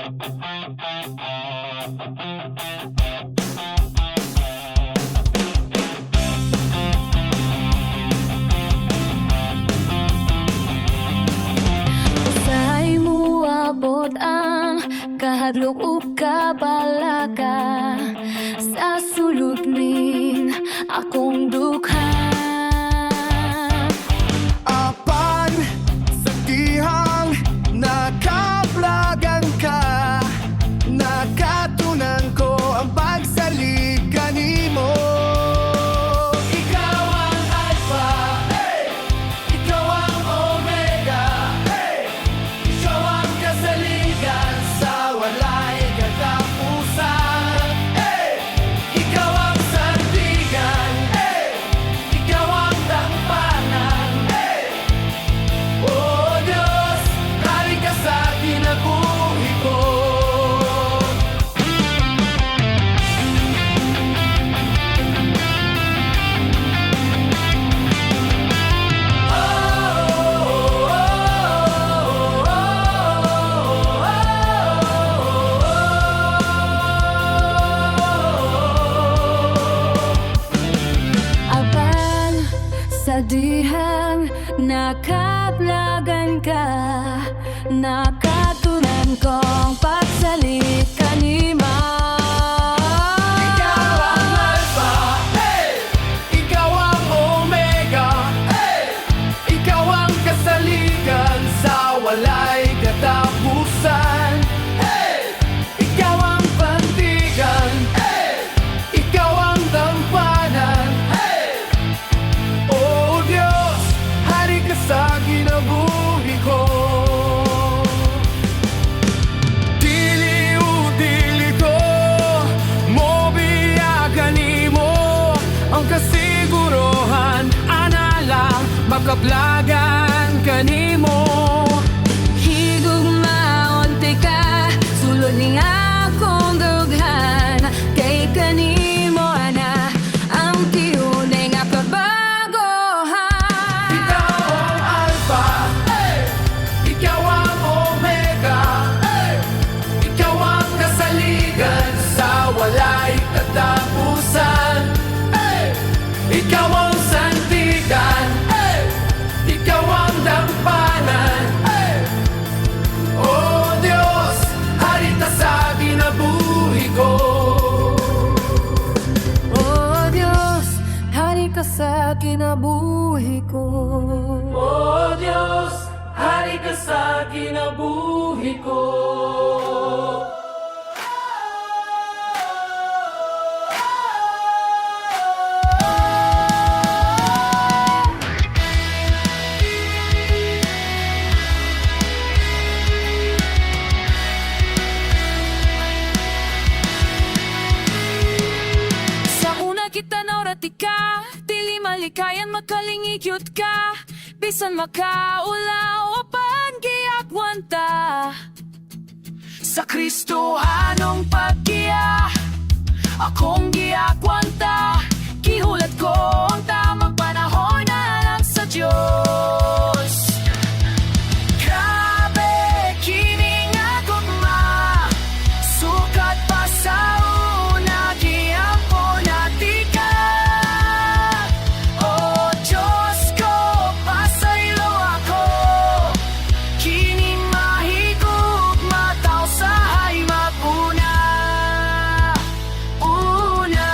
Usahay mo abot ang kahadlok ug kabalaka sa sulod ning akong dukha. Apan sa tihang nakaplagan ka, nakatunan ko ang pagsalig kanimo. Ikaw ang Alpha, ikaw ang Omega, ikaw ang kasaligan sa walay katapusan. Ikaw ang sandigan, ikaw ang tampanan. Oh Diyos, hari ka sa kinabuhi ko. Apan sa dihang nakablagan ka, nakatunan kong pagsalit kanima. Ikaw ang Alpha, ikaw ang Omega, ikaw ang kasaligan sa walay katapusan. Ikaw ang pantigan, ikaw ang tampanan. Oh Diyos, hari ka sa kinabuhi ko. Dili ko mo biyagan mo ang kasiguruhan, analang makaplagan kanimo. Higugmaon ka, sulod ning akong dughan, kay kanimo ana ang tiyunay nga kabagohan. Ikaw ang Alpha, ikaw ang Omega, ikaw ang kasaligan sa walay katapusan. Ikaw ang sandigan, ikaw ang dampanan. Oh Diyos, hari ta sa kinabuhi ko. Oh Diyos, hari ka sa kinabuhi ko. Oh Diyos, hari ka sa kinabuhi ko. Sa una kita naurati ka, dili malikayan makalingigyot ka, bisan makaulaw apan giagwanta. Sa Kristo anong pagkiya, akong giakwanta, gihulat ko ang tamang panahon na lang sa Diyos. Grabe, kini nga gugma, sukat pa sa una, giampo nati ka. Oh Diyos ko, pasaylo ako, kini mahigug mataw sa hay maguna. Una,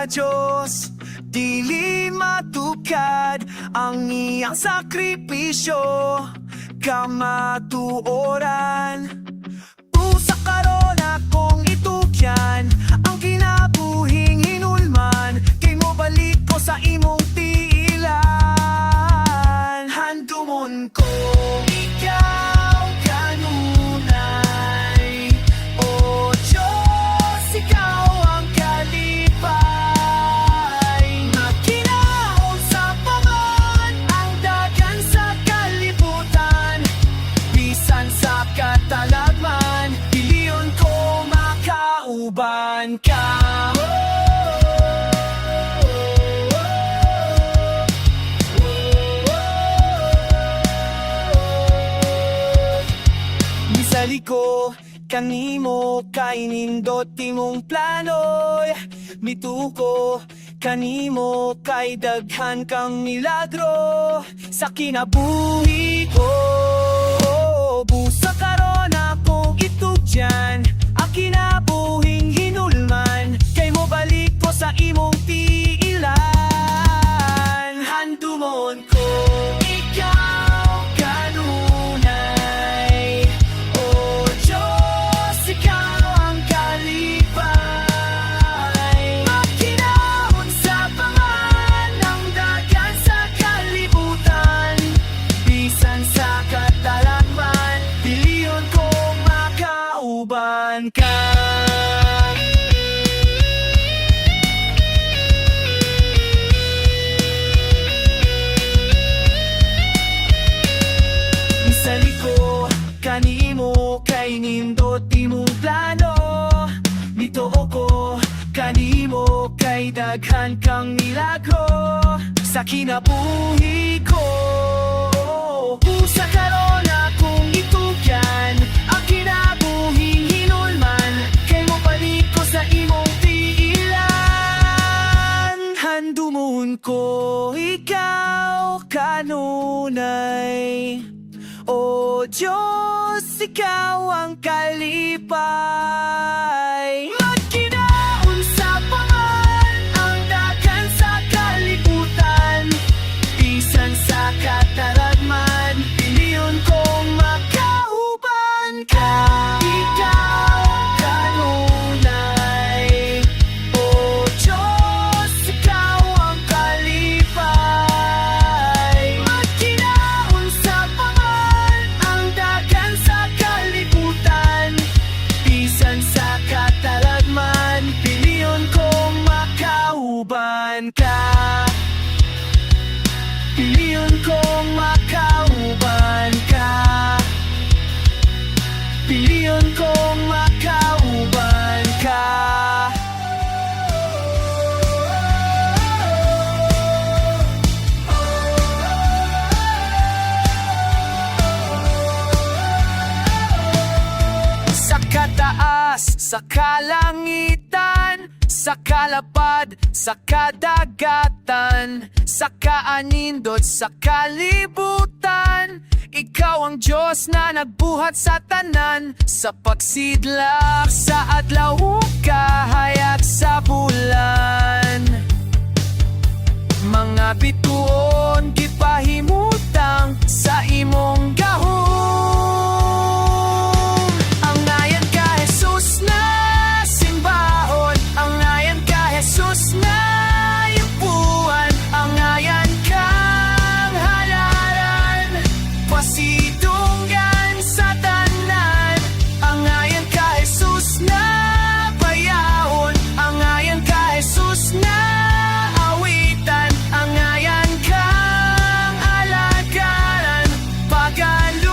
sa Diyos, dili matukad ang iyang sakripisyo, kamatuoran. Usa karon akong itukyan ang kinabuhing hinulman, kay mo balik ko sa imong tiilan. Handumon ko ikaw kanunay, o Diyos, ikaw ang kalipay. Magkinaon sa paman ang dagan sa kalibutan, bisan sa katalagman, piliyon ko makauban ka. Bisali ko kanimo kay nindot imong planoy, mituko kanimo kay daghan kang milagro sa kinabuhi ko. Busa karon akong itugyan ang kinabuhing hinulman, kay mo balik ko sa imong tiilan. Handumon ko ikaw kanunay, o Diyos, ikaw ang kalipay. Magkinaon sa paman ng dagan sa kalibutan, bisan sa katalagman, piliyon kong makauban ka. Bisali ko kanimo kay nindot imong plano, mituo ko kanimo kay daghan kang milagro sa kinabuhi ko. Usa karon akong itugyan ang kinabuhing hinulman, kay mo balik ko sa imong tiilan. Handumon ko ikaw kanunay, o Diyos, ikaw ang kalipay. Magkinaon sa paman ang dagan sa kalibutan, bisan sa katalagman, piliyon kong makauban ka. Ikaw kanunay, o Diyos, ikaw ang kalipay. Magkinaon sa paman ang dagan sa kalibutan, bisan sa katalagman, piliyon kong makauban ka. Piliyon kong makauban ka. Piliyon kong makauban ka. Sa kataas, sa kalangitan, sa kalapad, sa kadagatan, sa kaanindot, sa kalibutan, ikaw ang Diyos na nagbuhat sa tanan, sa pagsidlak, sa adlaw kahayag sa bulan. Mga bituon gipahimutang sa imong gahom. Ang ngayan ka Jesus na simbahon, ang ngayan ka Jesus na yupuan, ang ngayan kang halaran, pasidunggan sa tanan. Ang ngayan ka Jesus na bayahon, ang ngayan ka Jesus na awitan, ang ngayan kang alagaran, pagaluthan.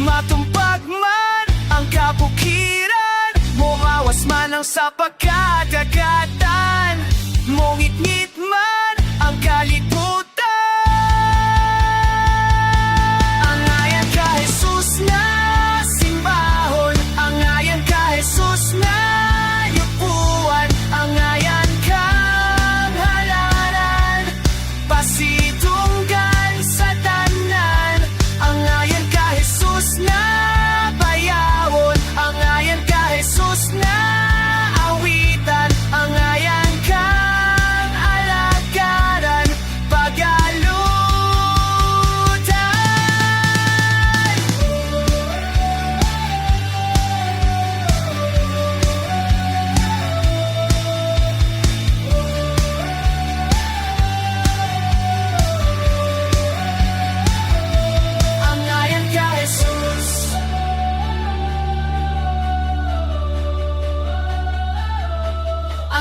Matumpag man ang kabukiran, mumawas man ang sapagkadagatan, mungit-ngit man ang kalibutan. Ang ngayan ka Jesus na simbahon, ang ngayan ka Jesus na yupuan, ang ngayan kang halaran, pasidunggan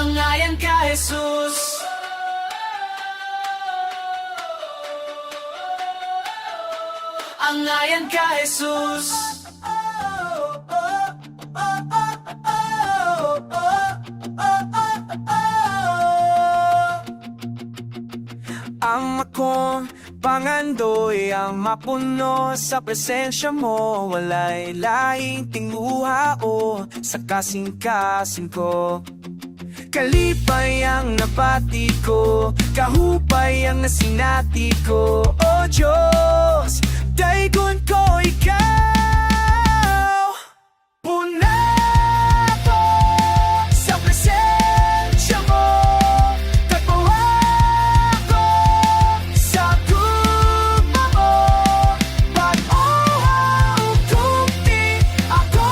Angayan ka, Jesus. Angayan ka, Jesus. Ang akong pangandoy ang mapuno sa presensya mo. Walay laing tinguha o sa kasing-kasing ko. Kalipay ang napati ko, kahupay ang nasinati ko. O Diyos, daigon ko ikaw. Puna ko sa presensya mo. Tagpawa ko sa tugma mo. Pag-uha o kumpi ako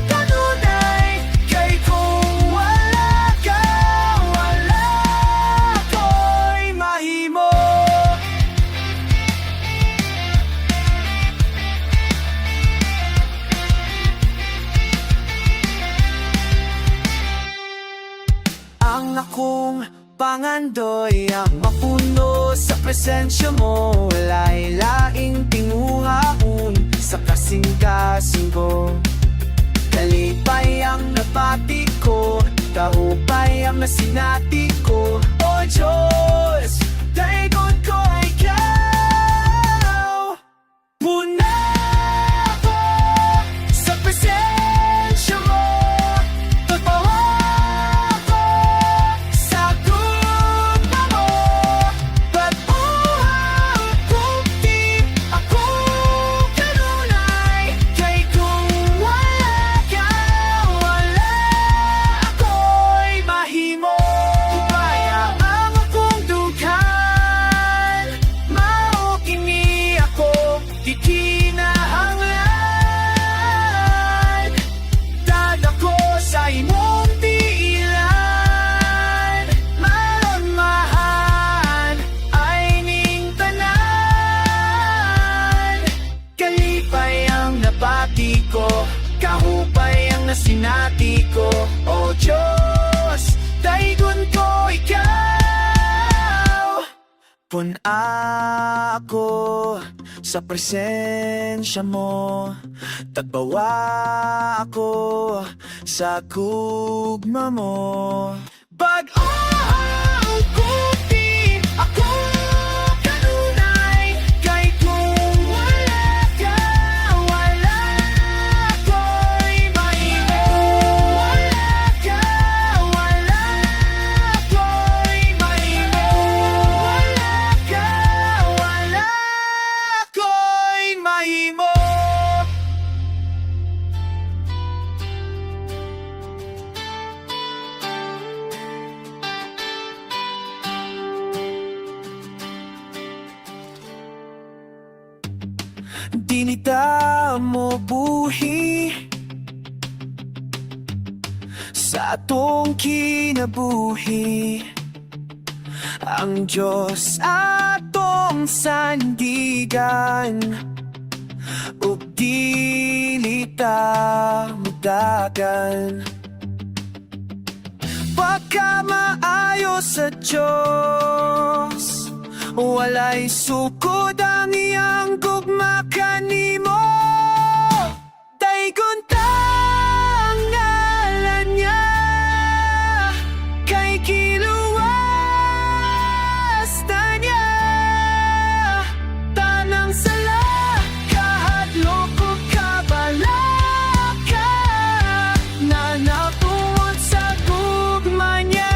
kanunay. Kay kung wala ka, wala ko'y mahimo. Ang akong pangandoy ang mapuno sa presensya mo. Walay laing tinguhaon sa kasing-kasing ko. Kalipay ang napati ko, kahupay ang nasinati ko. O Diyos, daigon ko ikaw. Puna ko sa presensya mo. Tagpawa ko sa tugma mo. Pag-uha o kumpi ako kanunay. Kay kung wala ka, wala ako'y mahimo. Kaya ang akong dughan, mao kini ako di kinahanglan. Dadako sa imong tiilan, malanmahan ay ning tanan. Kalipay ang napati ko, kahupay ang nasinati ko. O Diyos, daigon ko ikaw. Puna ako sa presensya mo. Tagbawa ako sa kugma mo. Pag-uha o kumpi ako kanunay. Kay kung wala ka, wala ko'y mahimo. Wala ka, wala ko'y mahimo. Wala ka, wala ko'y mahimo. Dinita mo buhi sa atong kinabuhi. Ang Diyos atong sandigan, ug dili ta mudagan. Pagka maayo sa Diyos, walay sukod ang iyang gugma kanimo. Daigon ta ang ngalan niya, kay kiluwas na niya. Tanang sala, kahadlok o kabalaka, na natuon sa gugma niya.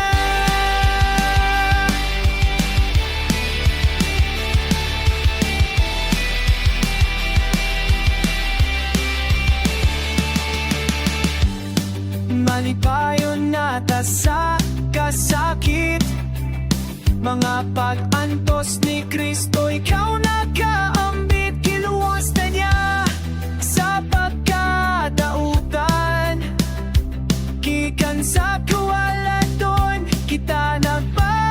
Malipayon nata sa kasakit, mga pag-antos ni Kristo, ikaw nagkaambit. Kiluwas na niya sa pagkadautan, gikan sa kawaladon kita nagpataugon.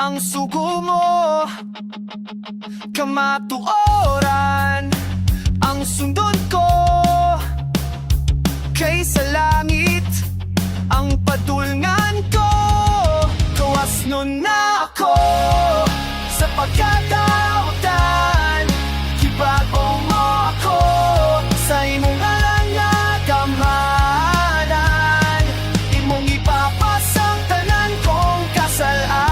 ang sugo mo. Kamatuoran ang sundon ko. Kaysa langit ang padulngan ko. Kawas nun na ako sa pagkatautan. Kibago mo ako sa imong alangagamhanan. Imong ipapasang tanan kong kasalanan.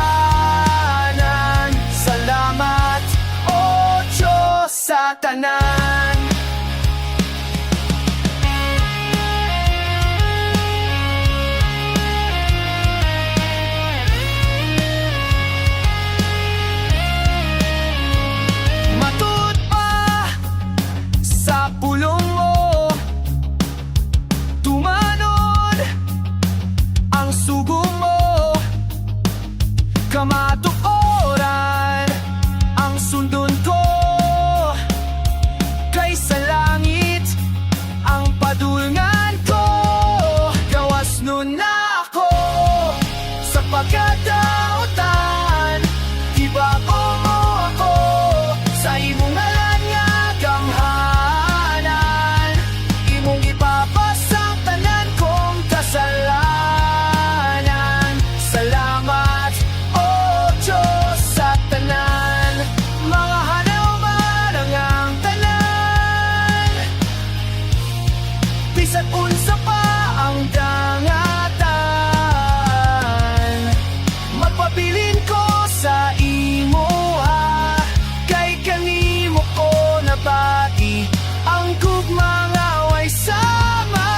Salamat, O Diyos, sa tanan. Matud pa sa pulong mo, tumanod ang sugo mo. Kamatuoran ang sundon ko. Kaysa langit ang padulngan ko. Gawas nun na ako sa pagkatautan. Ibago mo ako sa imong alangagamhanan. Imong ipapasang tanan kong kasalanan. Salamat, O Diyos, sa tanan. Mga hanaw-marang ang tanan. Bisan unsa pa ang dangatan, magpabilin ko sa imo, kay kanimo ko nabati ang gugmang away sama.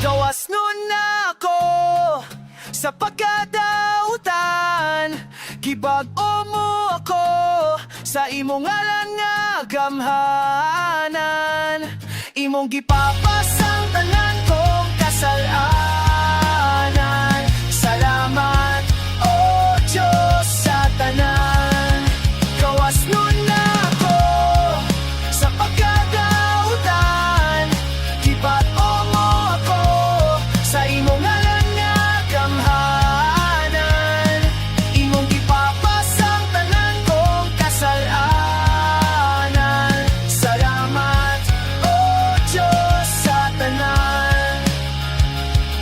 Gawas nun na ako sa pagkadautan. Gibag-o mo ako sa imong alangagamhanan. Imong gipapasang tanan kong kasalanan. Salamat, O Diyos, sa tanan. Gawas nun na ako sa pagkadautan. Gibag-o mo ako sa imong alangagamhanan. Imong gipapasang tanan kong kasalanan. Salamat, O Diyos, sa tanan.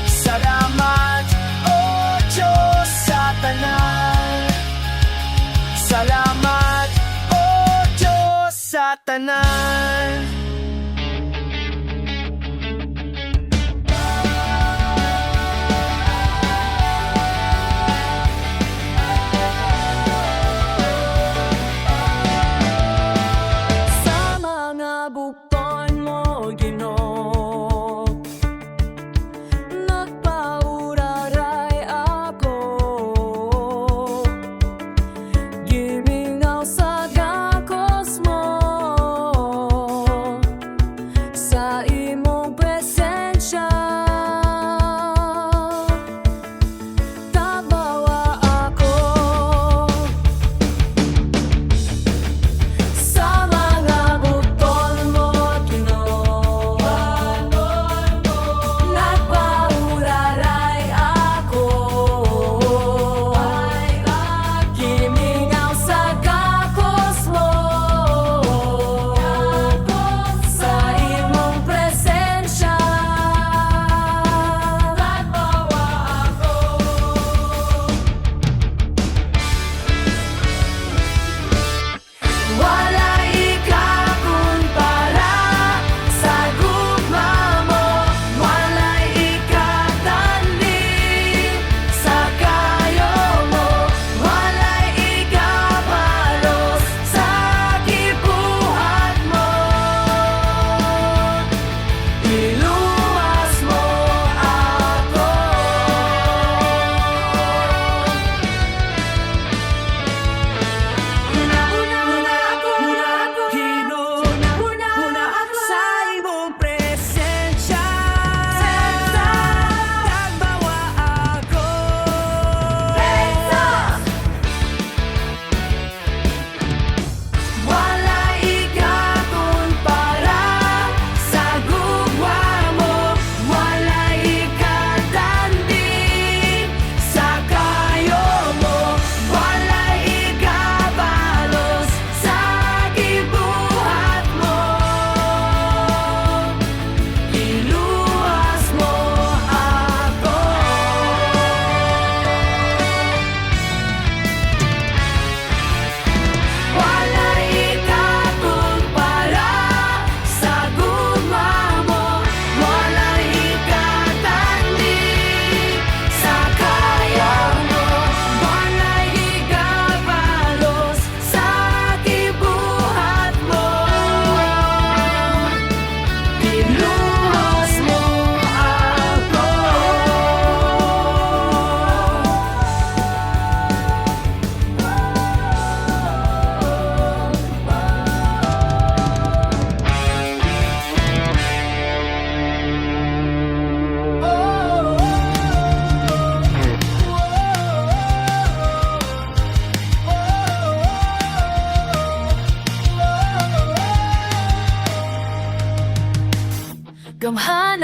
Salamat, O Diyos, sa tanan. Salamat, O Diyos, sa tanan. Sa mga bukton mo, Ginoo, nagpauraray ako. Gimingaw sa gakos mo,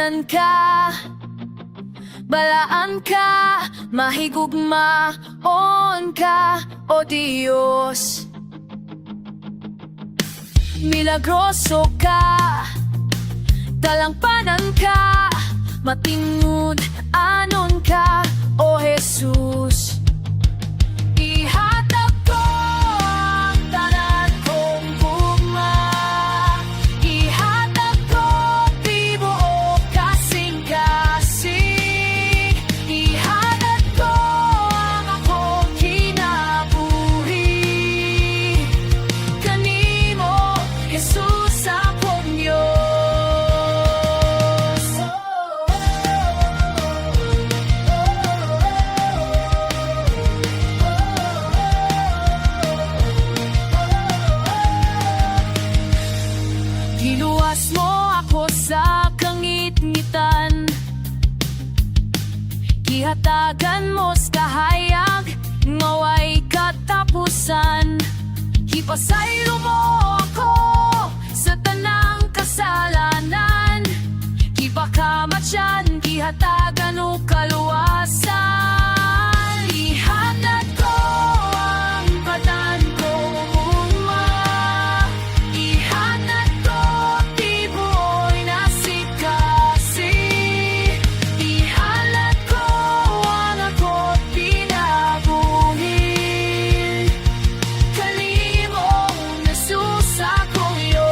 Tanan ka, balaan ka, mahigugmaon ka, O Diyos. Milagroso ka, talangpanan ka, matingud anon ka, O Jesus. Ihatag ko ang tanan kong gugma, ihatag ko tibuok kasing-kasing, ihatag ko ang akong kinabuhi kanimo, Jesus akong Diyos. Giluwas mo ako sa kangit-ngitan, gihatagan mo sa kahayag, ngaway katapusan. Gipasaylo mo ako sa tanang kasalanan, gipakamatyan, gihatagan o kaluwasan. Ihanad ko ang patan kong uma, ihanad ko tibuoy nasikasi, ihanad ko ang ako't pinabuhi kanimo, Jesus akong Diyos.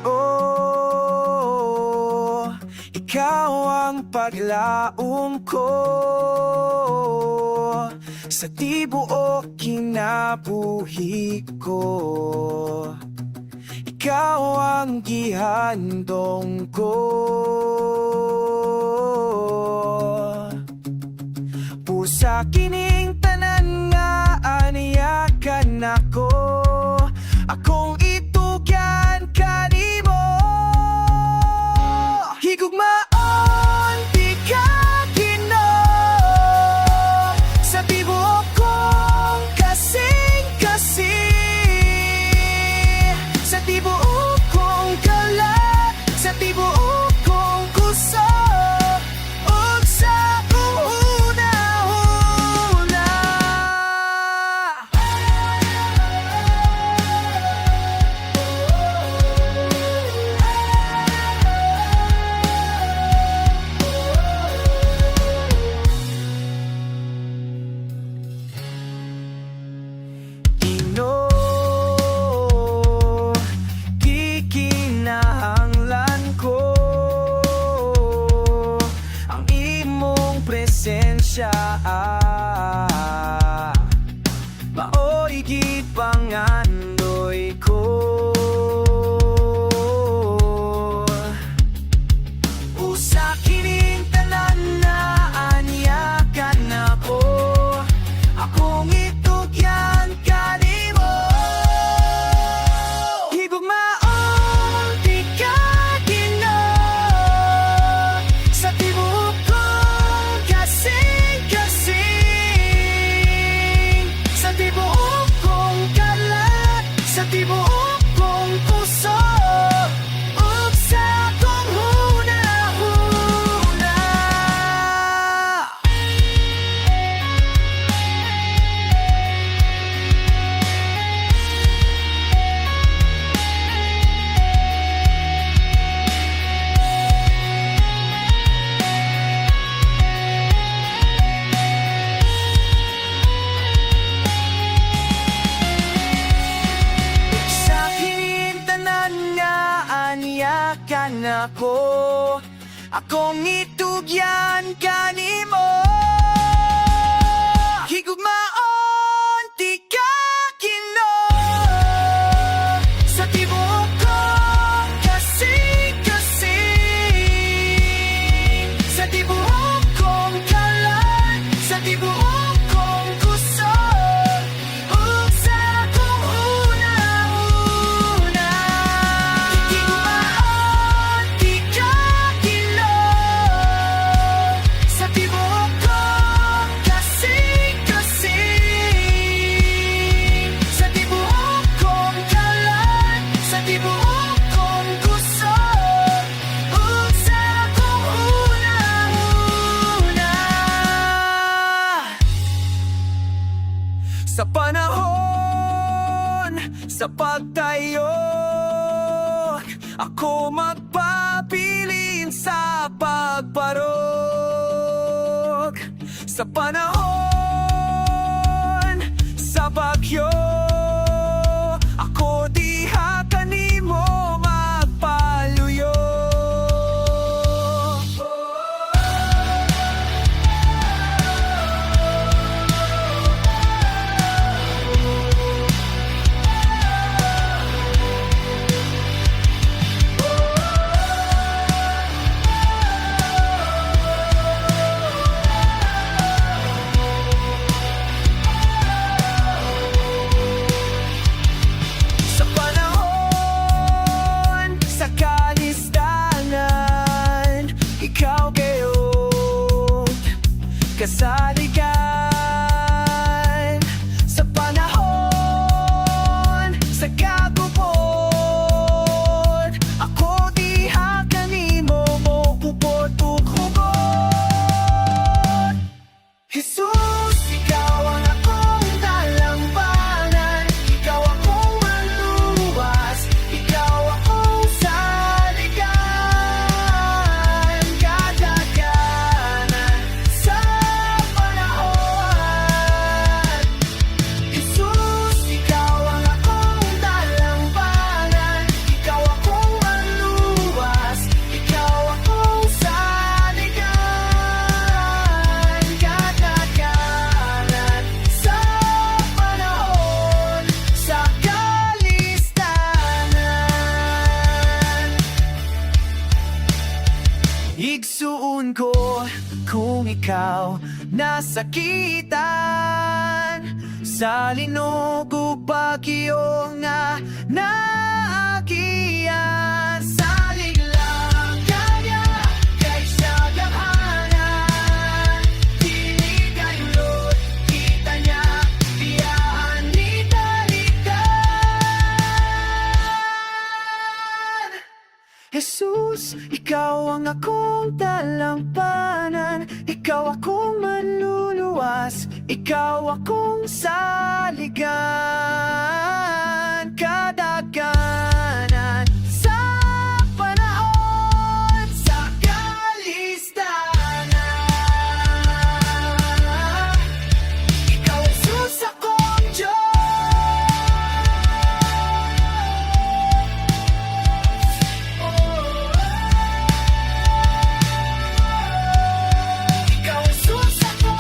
Oh, ikaw ang paglaom ko sa tibuok kinabuhi ko. Ikaw ang gihandong ko. Pusa kining tanan nga aniyakan ako, akong itugyan kanimo. Higugmaon di ka Ginoo, sa tibuok kong kasing-kasing, sa tibuok kong kalat, sa tibuok kong kusa, ug sa una-una. Ginoo, gikinahanglan ko ang imong presensya. Maoy gid pangandoy ko. Usa kining tanan na aniyakan ako, akong itugyan kanimo. Higugmaon di ka Ginoo, sa tibuok kong kasing-kasing, ako. Akong itugyan kanimo. Higugmaon ti ka kino. Sa tibuok ko kasing-kasing. Sa tibuok kong kalan, sa tibuok kong kusog, ug sa akong una-una. Higugmaon ti ka kino. Sa tibuok ko kasing-kasing. Sa tibuok kong kalan, sa tibuok kong kusog, ug sa akong una-una. Sa panahon, sa pagtayog, ako magpapilin sa pagparog. Sa panahon, sa bagyo, ako diha kanimo magpaluyo. Sa panahon, sa kalistangan, ikaw gayud kasaligan. Sa panahon, sa kagubot, ako diha kanimo mo upod ug hugot. Jesus, ikaw ang akong talambanan, ikaw akong maluwas, ikaw akong saligan, kadaganan sa panahon. Jesus, ikaw ang akong talambanan, ikaw akong maluwas, ikaw akong saligan, kadaganan sa panahon, sa kalistanan. Igsuon ko kung ikaw nasakitan sa linog ug bagyo nga naagian. Salig lang kanya kay sa gabhanan, dili kayulot kita niya biyahan ni talikan. Jesus, ikaw ang akong talampanan, ikaw akong manluluwas, ikaw akong saligan, kadaganan sa panahon, sa kalistanan. Ikaw, Jesus, akong Diyos. Ikaw, Jesus, akong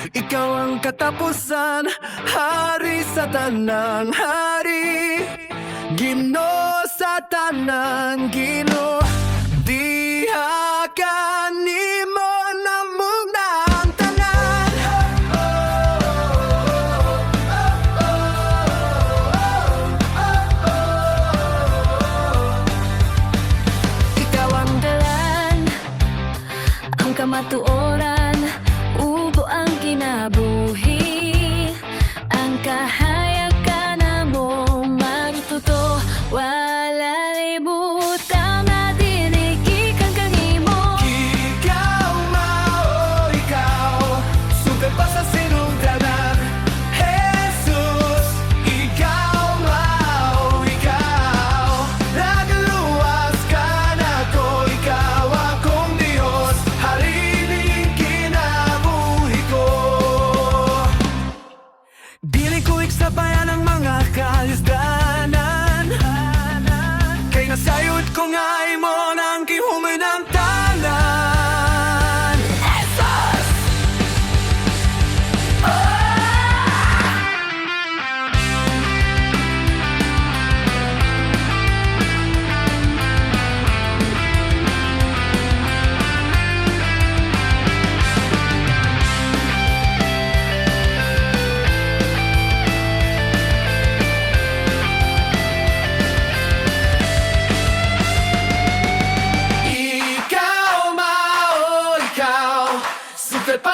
Ikaw ang katapusan, hari sa tanang hari, Ginoo sa tanang Ginoo. Diha kanimo namugna ang tanan. Ikaw ang dalan, ang kamatuoran, ugo ang kinabuhi, ang kahan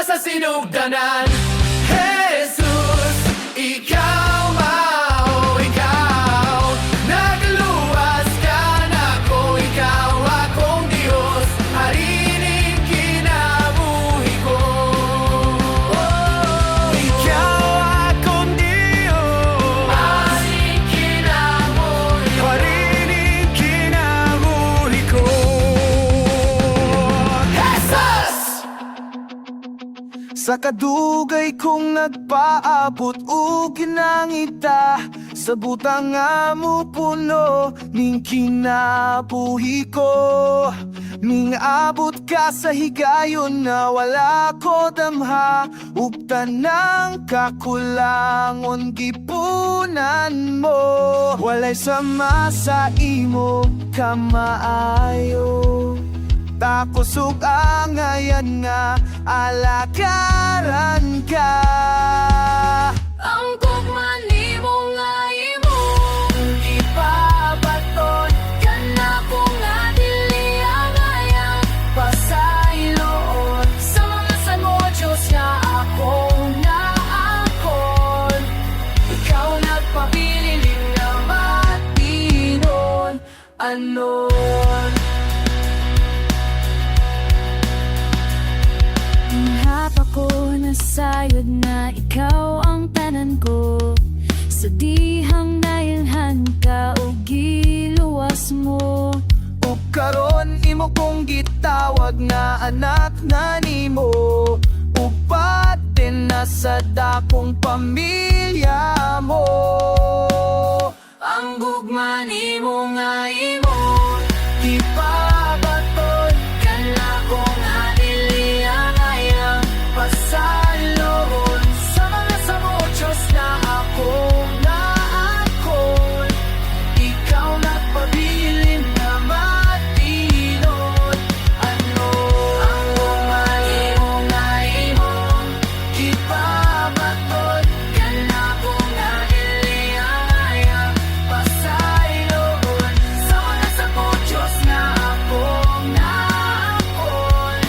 sa sinugdanan. Jesus, ikaw mao, ikaw nagluwas ka na ko, ikaw akong Diyos, harining kinabuhi ko. Ikaw akong Diyos, Harining kinabuhi ko. harining kinabuhi ko. Jesus! Sa kadugay kong nagpaabot o ginangita, sa butang nga mo puno ning kinabuhi ko. Ning abot ka sa higayon na wala ko damha, ug tanang kakulangon gipunan mo. Walay sama sa imo kamaayo, tapos ug angayan nga alakaran ka. Ang gugma ni mong nga imong Ipabaton ka na kung nga dili ang ayang pasayloon sa mga sanmo, Diyos nga akong naakon. ikaw nagpabilin nga matinon anon. Hapa ko nasayod na ikaw ang tanan ko, sa dihang nailhan ka o giluwas mo. O karon imo kong gitawag na anak na nimo, upatin na sa dakong pamilya mo. Ang gugma ni mo nga imo Ipabaton ka na kung nga dili ang ayang pasaloon sa mga samochos na akong naakon. Ikaw nagpabilin na matinon ano. ang gugma ni mo nga imo Ipabaton ka na kung nga dili ang ayang pasayloon sa mga samochos na akong naakon.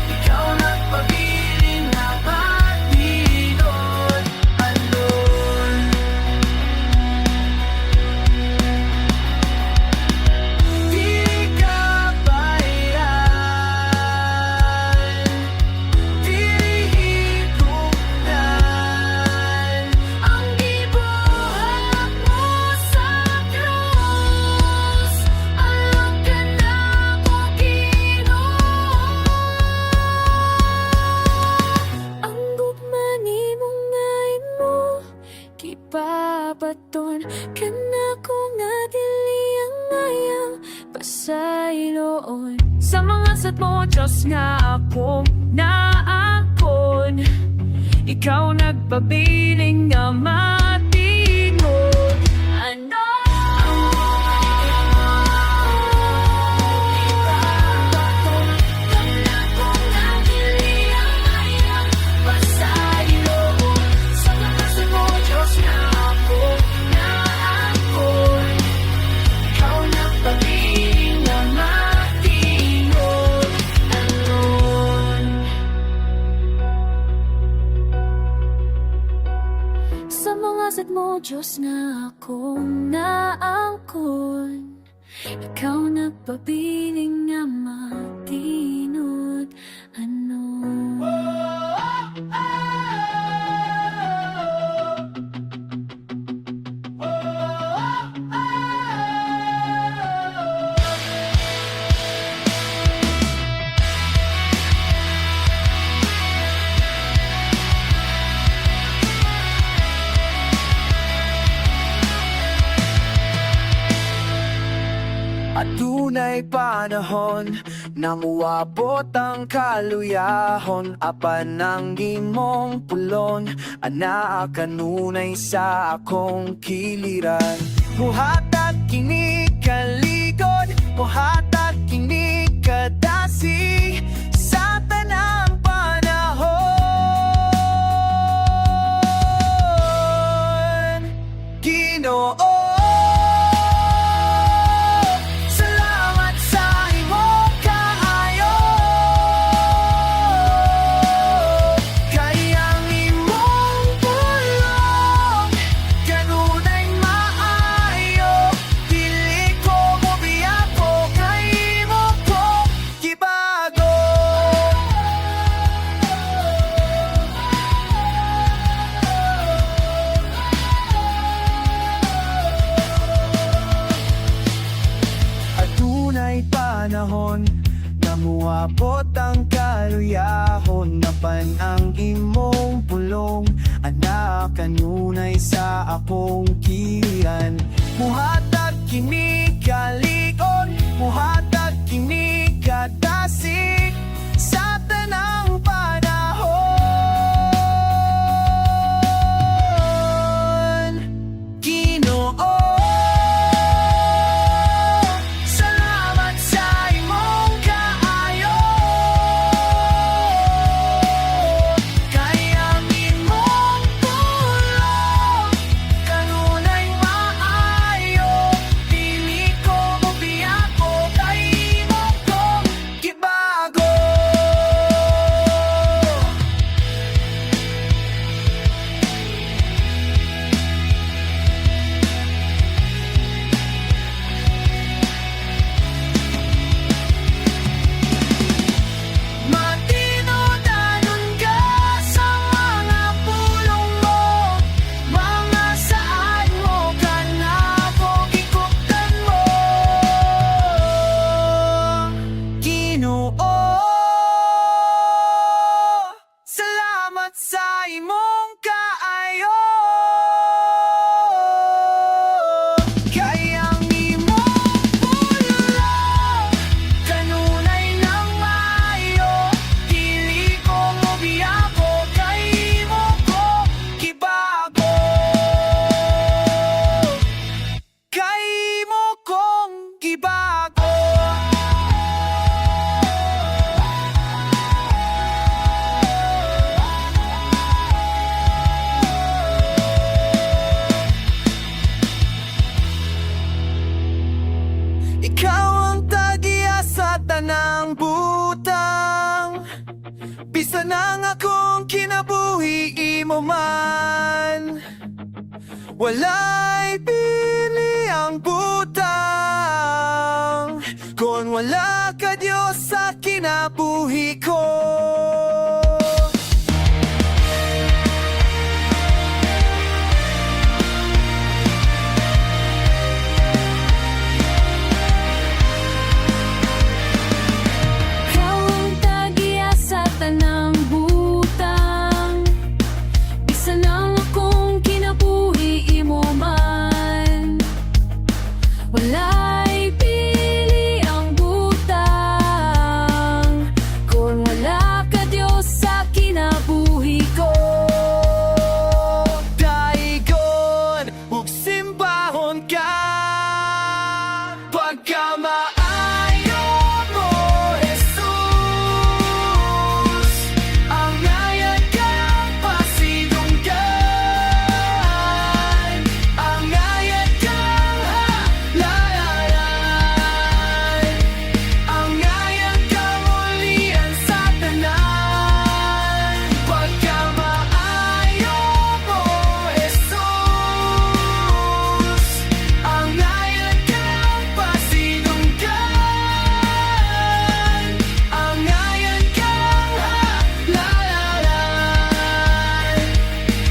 Ikaw nagpabilin na matinon anon. Di ka bayan, dirihikunan ang gibuhat mo sa krus. Alam ka na ko, Ginoo. Ang gugma ni mo nga imo kipabaton ka na kung nga dili ang ayang pasayloon sa mga satmo, Diyos nga akong naakon. Ikaw nagpabiling nga matinon ano. Ipabaton ka na kung nga dili ang ayang pasayloon sa mga satmo, Diyos nga akong naakon. Ikaw nagpabiling na matinon anon. Sa mga satmo, Diyos nga akong naangkon. Ikaw nagpabiling nga matinod ano. At tunay panahon na muabot ang kaluyahon, apan ng imong pulon ana kanunay sa akong kiliran. Muhatag kini kaligod, muhatag kini kadasi sa tanang panahon. Ginoo, panahon Namuabot ang kaluyahon Napan ang imong pulong Anak kanunay sa akong kilian Muhatag kini kalikon Muhatag kini katasik Sa tanang panahon Ginoo salamat sa imong kaayo Kay ang imong tulong Kanunay maayo Dili ko mobiyako Kay imo ko gibago Matino-danon ka sa mga pulong mo Mga saan mo ka na ikuktan mo Ginoo salamat sa imong kaayo Kay ang imong pulong Kanunay nang maayo Dili ko mobiyako Kay imo ko gibago Kay imo kong gibago Ikaw ang tagiya sa tanang butang Bisan ang akong kinabuhi imo man Walay pili ang butang Kung wala ka Diyos sa kinabuhi ko Ikaw ang tagiya sa tanang butang Bisan ang akong kinabuhi imo man Walay pili ang butang Kung wala ka Diyos sa kinabuhi ko Daigon ug simbahon ka Pagkamaayo mo Jesus Ang ngayon kang pasidunggan Ang ngayon kang halalan Ang ngayon kang ulian sa tanan Pagkamaayo mo Jesus Ang ngayon kang pasidunggan Ang ngayon kang halalan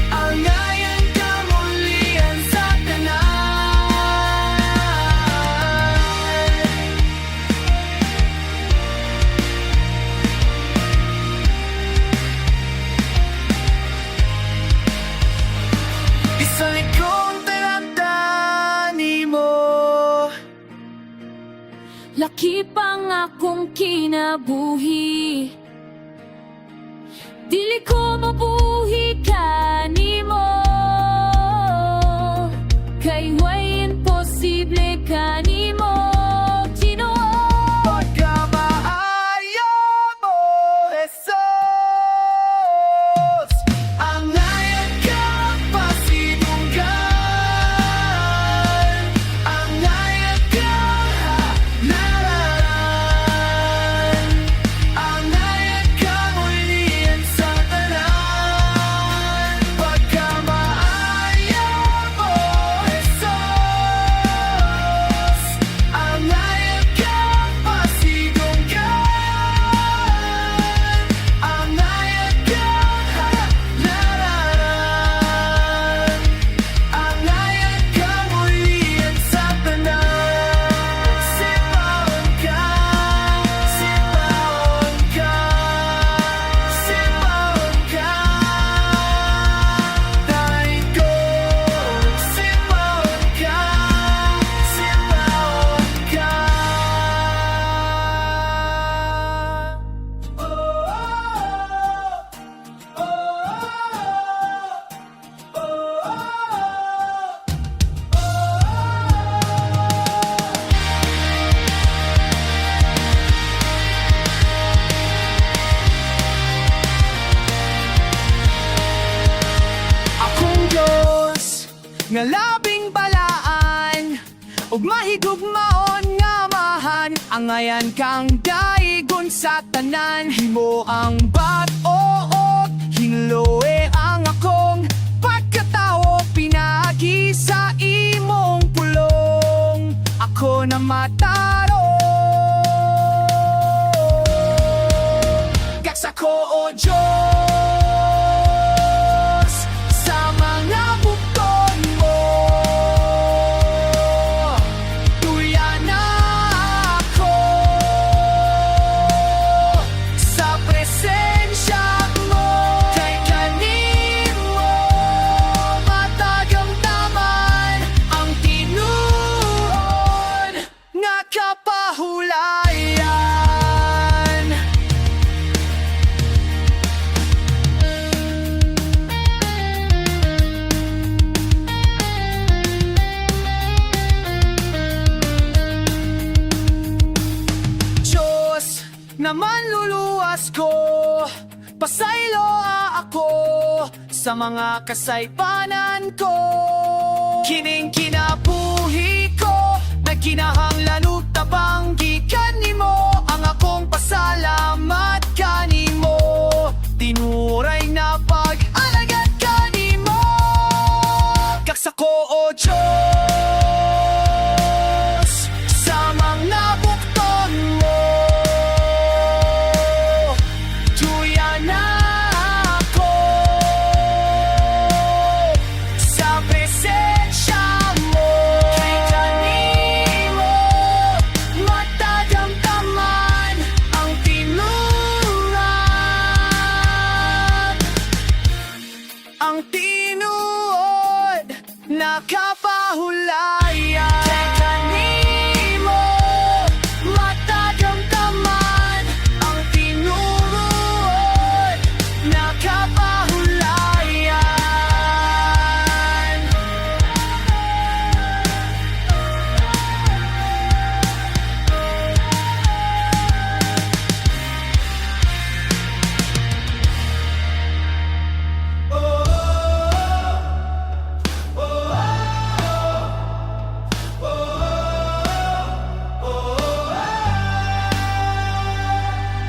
Ang ngayon kang ulian sa tanan Bisan ikong talatani mo Laki pang akong kinabuhi Dili ko mabuhi kanimo Kay way imposible kanimo Ginoo Pagkamaayo mo Jesus Ang ngayon kang pasidunggan Ang ngayon kang halalan Ang ngayon kang ulian sa tanan Pagkamaayo mo Jesus ug mahigugmaon nga mahan. Angayan kang daigon sa tanan, himo ang bat-oot, hinloe ang akong pagkatao, pinagi sa imong pulong, ako na mataro. Gaksa ko o Diyos sa mga bukton mo, tuya na ako sa presensya mo. Kay kanimo matagamdaman ang tinuod nga kapahulayan. Diyos, naman luluwas ko, pasaylo ako sa mga kasaypanan ko. Kining kinabuhi ko, nagkinahanglan ug tabang gikan nimo, ang akong pasalamat kanimo, tinuray na pag-alagad kanimo. Kaksa ko o Diyos sa mga bukton mo, tuya na ako sa presensya mo. Kay kanimo matagamdaman ang tinuod, ang tinuod na kapahulayan. Kay kanimo matagamdaman ang tinuod na kapahulayan.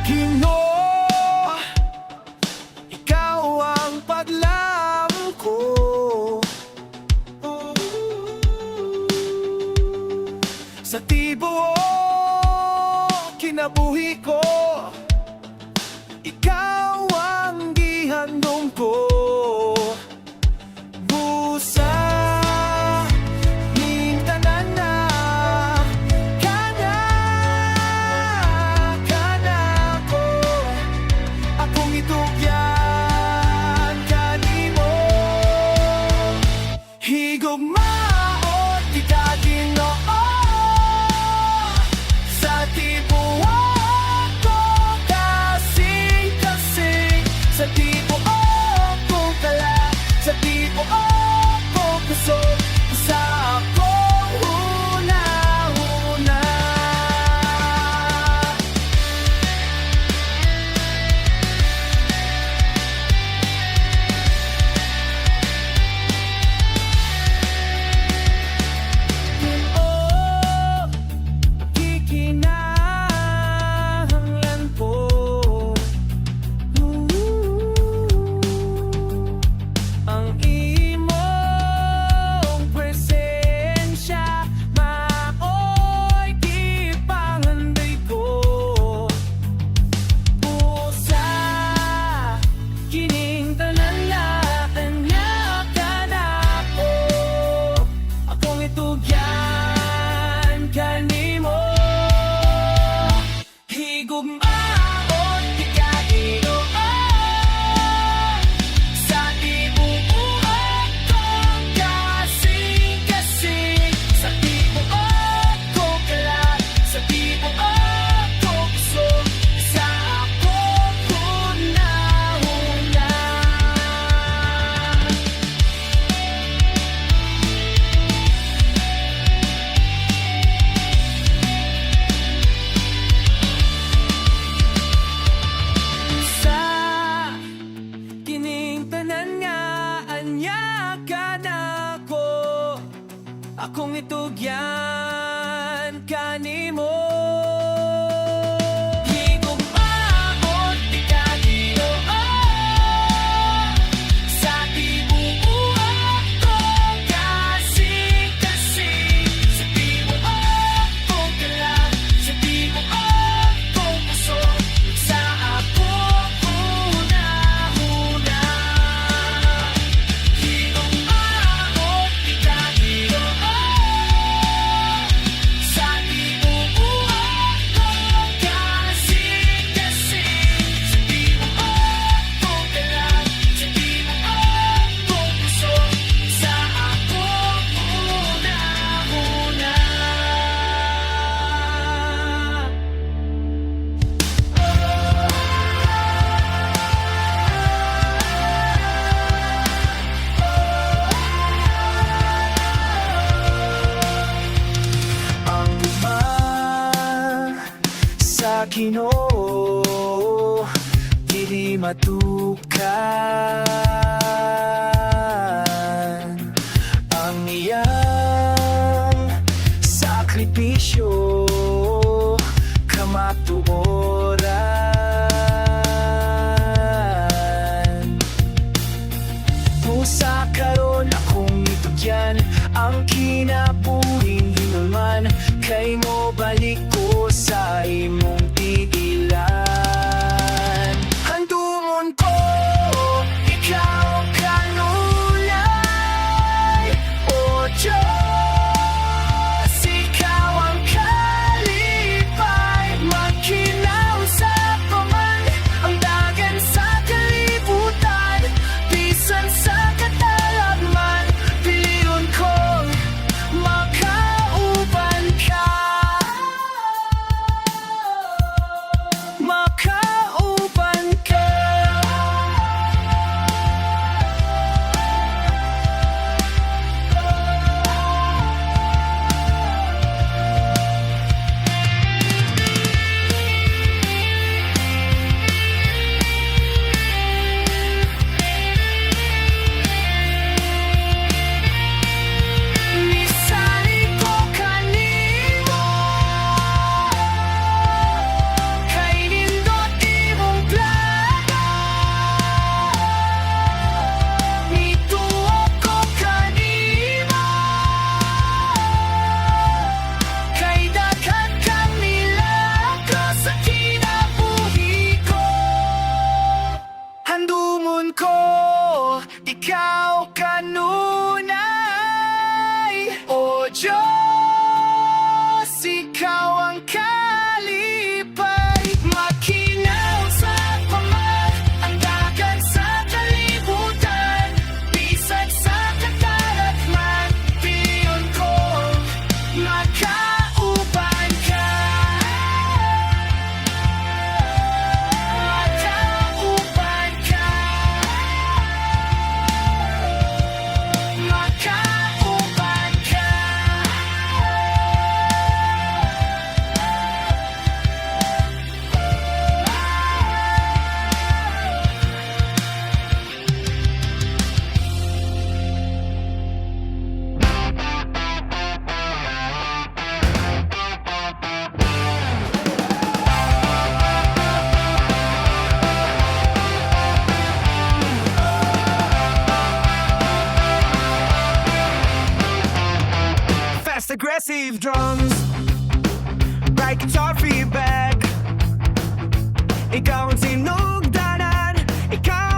Ginoo, ikaw ang paglam ko, sa tibuok kinabuhi ko, ikaw ang gihandom ko. Busa ning tanan na kana ko, akong itugyan kanimo. Higugmaot kita Ginoo sa tibuok ko, gani mo. Higugmaot di kanino sa tibuuan ko kasing-kasing. Sa tibuuan ko kala, sa tibuuan ko puso, sa ako una-una. Higugmaot di kanino sa tibuuan ko kasing-kasing. Sa tibuuan ko kala, sa tibuuan ko puso, sa ako una-una. Ang luma sa Ginoo, di matukan. Ang iyang sakripisyo kamatuoran. Pusa karon akong itugyan, ang kinabuhing hinulman, kay mo balik ko sa imong tigilan. Handumon ko, ikaw kanunay, o Diyos, ikaw ang kalipay. Magkinaw sa paman, ang dagan sa kalibutan, bisan sa katalagman, piliyon kong makauban ka. Makauban ka. Nisali ko kanimo, kay nindot imong plano. Nituok ko kanimo, kay daghan kang milagro sa kinabuhi ko. Handumon ko, ikaw kanunay, o Diyos, ikaw ang kalipay. Makinaw sa paman, ang dagan sa kalibutan, bisan sa katalagman, piliyon ko makauban ka. Makauban ka. Makauban ka. Fast aggressive drums, bright guitar feedback. Ikaw ang sinugdanan, ikaw